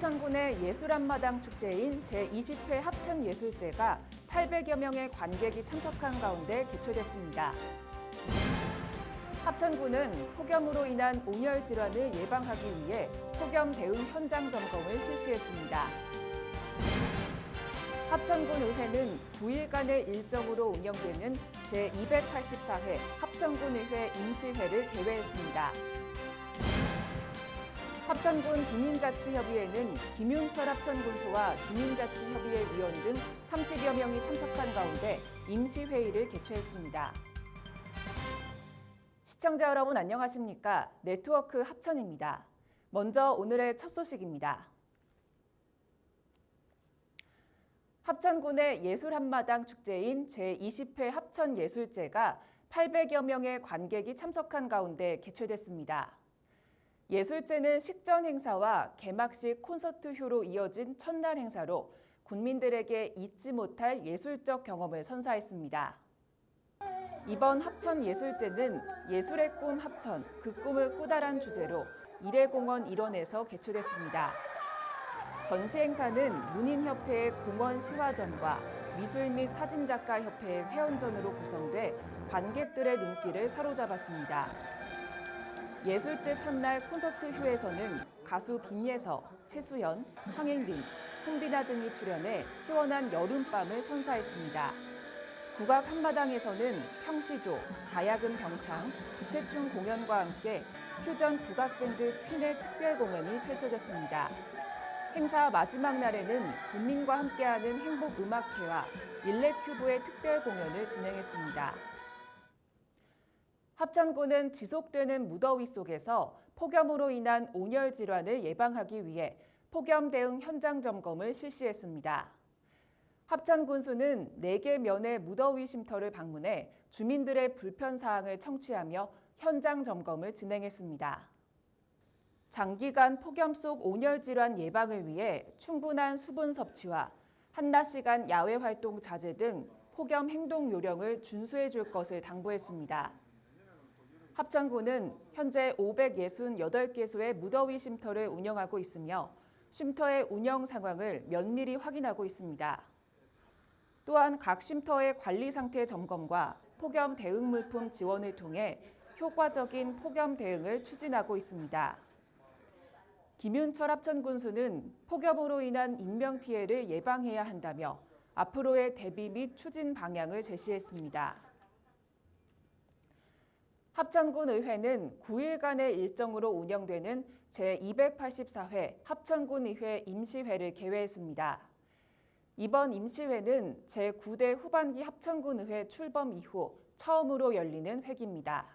합천군의 예술한마당 축제인 제20회 합천예술제가 800여 명의 관객이 참석한 가운데 개최됐습니다. 합천군은 폭염으로 인한 온열 질환을 예방하기 위해 폭염 대응 현장 점검을 실시했습니다. 합천군 의회는 9일간의 일정으로 운영되는 제284회 합천군의회 임시회를 개회했습니다. 합천군 주민자치협의회는 김윤철 합천군수와 주민자치협의회 위원 등 30여 명이 참석한 가운데 임시회의를 개최했습니다. 시청자 여러분 안녕하십니까? 네트워크 합천입니다. 먼저 오늘의 첫 소식입니다. 합천군의 예술한마당 축제인 제20회 합천예술제가 800여 명의 관객이 참석한 가운데 개최됐습니다. 예술제는 식전 행사와 개막식 콘서트효로 이어진 첫날 행사로 군민들에게 잊지 못할 예술적 경험을 선사했습니다. 이번 합천예술제는 예술의 꿈 합천, 그 꿈을 꾸다란 주제로 이래공원 일원에서 개최됐습니다. 전시 행사는 문인협회의 공원 시화전과 미술 및 사진작가협회의 회원전으로 구성돼 관객들의 눈길을 사로잡았습니다. 예술제 첫날 콘서트효에서는 가수 빈예서, 최수연, 황행빈, 송비나 등이 출연해 시원한 여름밤을 선사했습니다. 국악 한마당에서는 평시조, 다야금 병창, 부채춤 공연과 함께 퓨전 국악밴드 퀸의 특별 공연이 펼쳐졌습니다. 행사 마지막 날에는 군민과 함께하는 행복음악회와 일렉큐브의 특별 공연을 진행했습니다. 합천군은 지속되는 무더위 속에서 폭염으로 인한 온열 질환을 예방하기 위해 폭염 대응 현장 점검을 실시했습니다. 합천군수는 4개 면의 무더위 쉼터를 방문해 주민들의 불편 사항을 청취하며 현장 점검을 진행했습니다. 장기간 폭염 속 온열 질환 예방을 위해 충분한 수분 섭취와 한낮 시간 야외 활동 자제 등 폭염 행동 요령을 준수해 줄 것을 당부했습니다. 합천군은 현재 568개소의 무더위 쉼터를 운영하고 있으며 쉼터의 운영 상황을 면밀히 확인하고 있습니다. 또한 각 쉼터의 관리 상태 점검과 폭염 대응 물품 지원을 통해 효과적인 폭염 대응을 추진하고 있습니다. 김윤철 합천군수는 폭염으로 인한 인명피해를 예방해야 한다며 앞으로의 대비 및 추진 방향을 제시했습니다. 합천군 의회는 9일간의 일정으로 운영되는 제284회 합천군의회 임시회를 개회했습니다. 이번 임시회는 제9대 후반기 합천군의회 출범 이후 처음으로 열리는 회기입니다.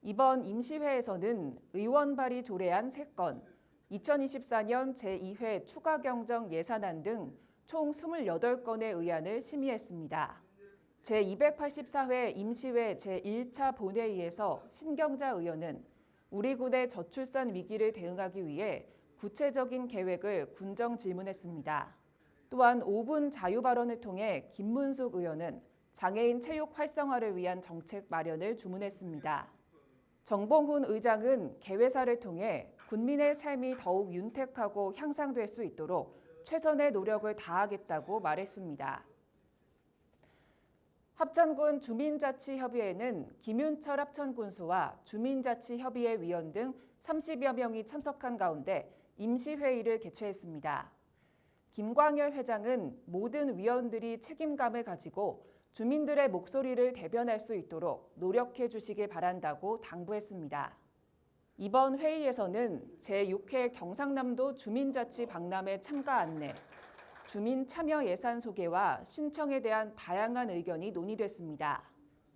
이번 임시회에서는 의원 발의 조례안 3건, 2024년 제2회 추가 경정 예산안 등 총 28건의 의안을 심의했습니다. 제284회 임시회 제1차 본회의에서 신경자 의원은 우리 군의 저출산 위기를 대응하기 위해 구체적인 계획을 군정 질문했습니다. 또한 5분 자유 발언을 통해 김문숙 의원은 장애인 체육 활성화를 위한 정책 마련을 주문했습니다. 정봉훈 의장은 개회사를 통해 군민의 삶이 더욱 윤택하고 향상될 수 있도록 최선의 노력을 다하겠다고 말했습니다. 합천군 주민자치협의회는 김윤철 합천군수와 주민자치협의회 위원 등 30여 명이 참석한 가운데 임시회의를 개최했습니다. 김광열 회장은 모든 위원들이 책임감을 가지고 주민들의 목소리를 대변할 수 있도록 노력해 주시길 바란다고 당부했습니다. 이번 회의에서는 제6회 경상남도 주민자치 박람회 참가 안내, 주민 참여 예산 소개와 신청에 대한 다양한 의견이 논의됐습니다.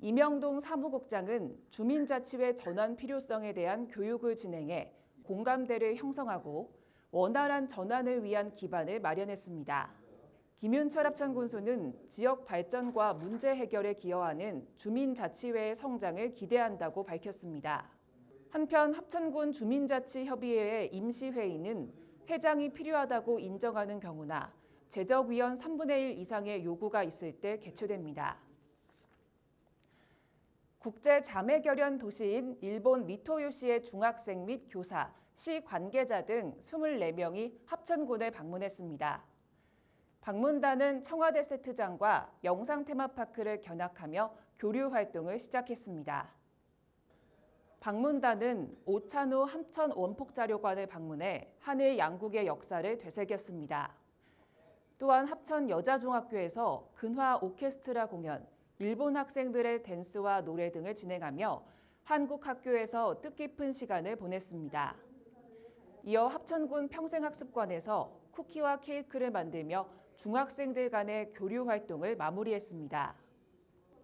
이명동 사무국장은 주민자치회 전환 필요성에 대한 교육을 진행해 공감대를 형성하고 원활한 전환을 위한 기반을 마련했습니다. 김윤철 합천군수는 지역 발전과 문제 해결에 기여하는 주민자치회의 성장을 기대한다고 밝혔습니다. 한편 합천군 주민자치협의회의 임시회의는 회장이 필요하다고 인정하는 경우나 제적위원 3분의 1 이상의 요구가 있을 때 개최됩니다. 국제 자매결연 도시인 일본 미토요시의 중학생 및 교사 시 관계자 등 24명이 합천군을 방문했습니다. 방문단은 청와대 세트장과 영상 테마파크를 견학하며 교류 활동을 시작했습니다. 방문단은 오찬호 합천 원폭자료관을 방문해 한일 양국의 역사를 되새겼습니다. 또한 합천 여자중학교에서 근화 오케스트라 공연, 일본 학생들의 댄스와 노래 등을 진행하며 한국 학교에서 뜻깊은 시간을 보냈습니다. 이어 합천군 평생학습관에서 쿠키와 케이크를 만들며 중학생들 간의 교류 활동을 마무리했습니다.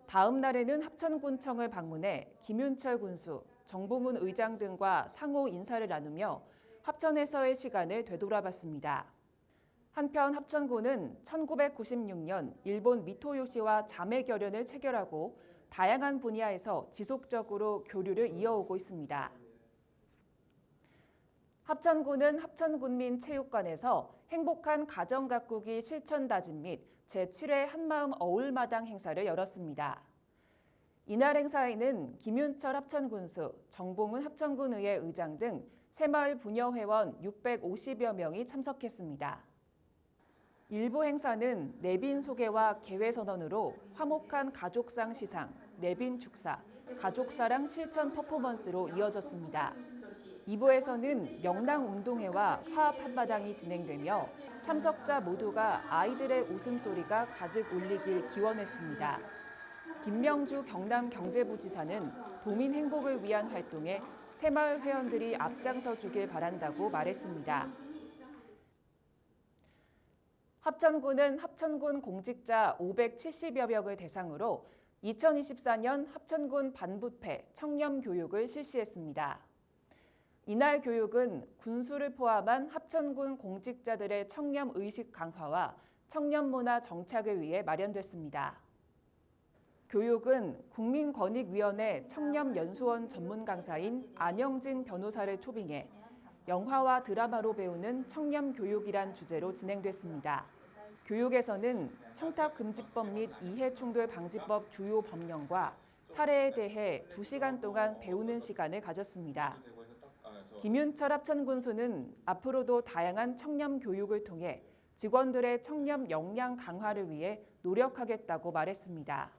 다음 날에는 합천군청을 방문해 김윤철 군수, 정봉훈 의장 등과 상호 인사를 나누며 합천에서의 시간을 되돌아봤습니다. 한편 합천군은 1996년 일본 미토요시와 자매 결연을 체결하고 다양한 분야에서 지속적으로 교류를 이어오고 있습니다. 합천군은 합천군민체육관에서 행복한 가정 가꾸기 실천 다짐 및 제7회 한마음 어울마당 행사를 열었습니다. 이날 행사에는 김윤철 합천군수, 정봉훈 합천군의회 의장 등 새마을 부녀회원 650여 명이 참석했습니다. 일부 행사는 내빈 소개와 개회선언으로 화목한 가족상 시상, 내빈 축사, 가족사랑 실천 퍼포먼스로 이어졌습니다. 2부에서는 명랑운동회와 화합 한마당이 진행되며 참석자 모두가 아이들의 웃음소리가 가득 울리길 기원했습니다. 김명주 경남경제부지사는 도민 행복을 위한 활동에 새마을 회원들이 앞장서 주길 바란다고 말했습니다. 합천군은 합천군 공직자 570여 명을 대상으로 2024년 합천군 반부패 청렴 교육을 실시했습니다. 이날 교육은 군수를 포함한 합천군 공직자들의 청렴 의식 강화와 청렴 문화 정착을 위해 마련됐습니다. 교육은 국민권익위원회 청렴연수원 전문 강사인 안영진 변호사를 초빙해 영화와 드라마로 배우는 청렴 교육이란 주제로 진행됐습니다. 교육에서는 청탁금지법 및 이해충돌 방지법 주요 법령과 사례에 대해 2시간 동안 배우는 시간을 가졌습니다. 김윤철 합천군수는 앞으로도 다양한 청렴 교육을 통해 직원들의 청렴 역량 강화를 위해 노력하겠다고 말했습니다.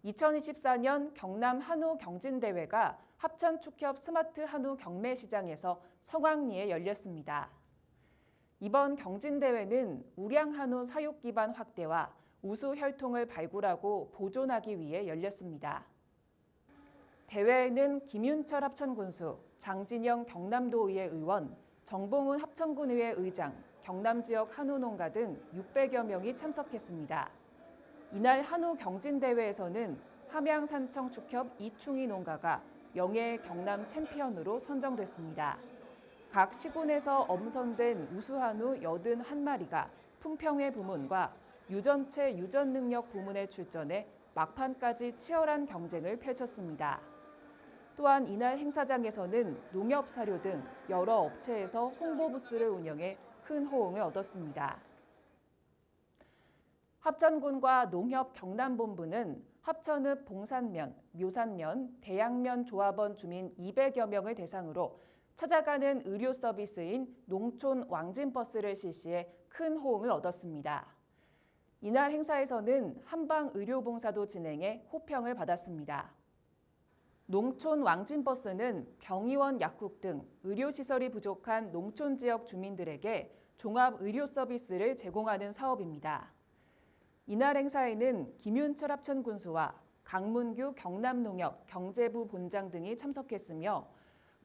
2024년 경남 한우 경진대회가 합천축협 스마트 한우 경매시장에서 성황리에 열렸습니다. 이번 경진대회는 우량 한우 사육 기반 확대와 우수 혈통을 발굴하고 보존하기 위해 열렸습니다. 대회에는 김윤철 합천군수, 장진영 경남도의회 의원, 정봉훈 합천군의회 의장, 경남지역 한우농가 등 600여 명이 참석했습니다. 이날 한우 경진대회에서는 함양산청축협 이충희 농가가 영예의 경남 챔피언으로 선정됐습니다. 각 시군에서 엄선된 우수한우 81마리가 품평회 부문과 유전체 유전능력 부문에 출전해 막판까지 치열한 경쟁을 펼쳤습니다. 또한 이날 행사장에서는 농협사료 등 여러 업체에서 홍보 부스를 운영해 큰 호응을 얻었습니다. 합천군과 농협 경남본부는 합천읍 봉산면, 묘산면, 대양면 조합원 주민 200여 명을 대상으로 찾아가는 의료 서비스인 농촌 왕진버스를 실시해 큰 호응을 얻었습니다. 이날 행사에서는 한방의료봉사도 진행해 호평을 받았습니다. 농촌 왕진버스는 병의원 약국 등 의료시설이 부족한 농촌 지역 주민들에게 종합의료 서비스를 제공하는 사업입니다. 이날 행사에는 김윤철 합천군수와 강문규 경남농협 경제부 본장 등이 참석했으며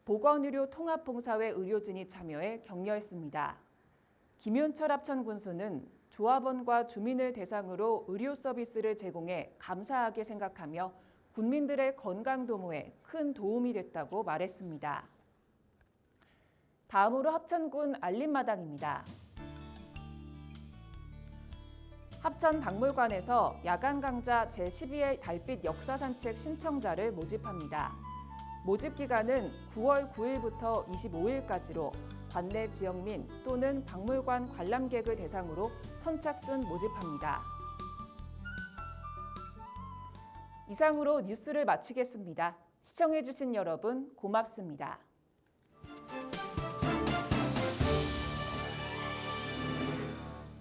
보건의료 통합봉사회 의료진이 참여해 격려했습니다. 김윤철 합천군수는 조합원과 주민을 대상으로 의료 서비스를 제공해 감사하게 생각하며 군민들의 건강 도모에 큰 도움이 됐다고 말했습니다. 다음으로 합천군 알림마당입니다. 합천박물관에서 야간 강좌 제12회 달빛 역사산책 신청자를 모집합니다. 모집 기간은 9월 9일부터 25일까지로 관내 지역민 또는 박물관 관람객을 대상으로 선착순 모집합니다. 이상으로 뉴스를 마치겠습니다. 시청해주신 여러분 고맙습니다.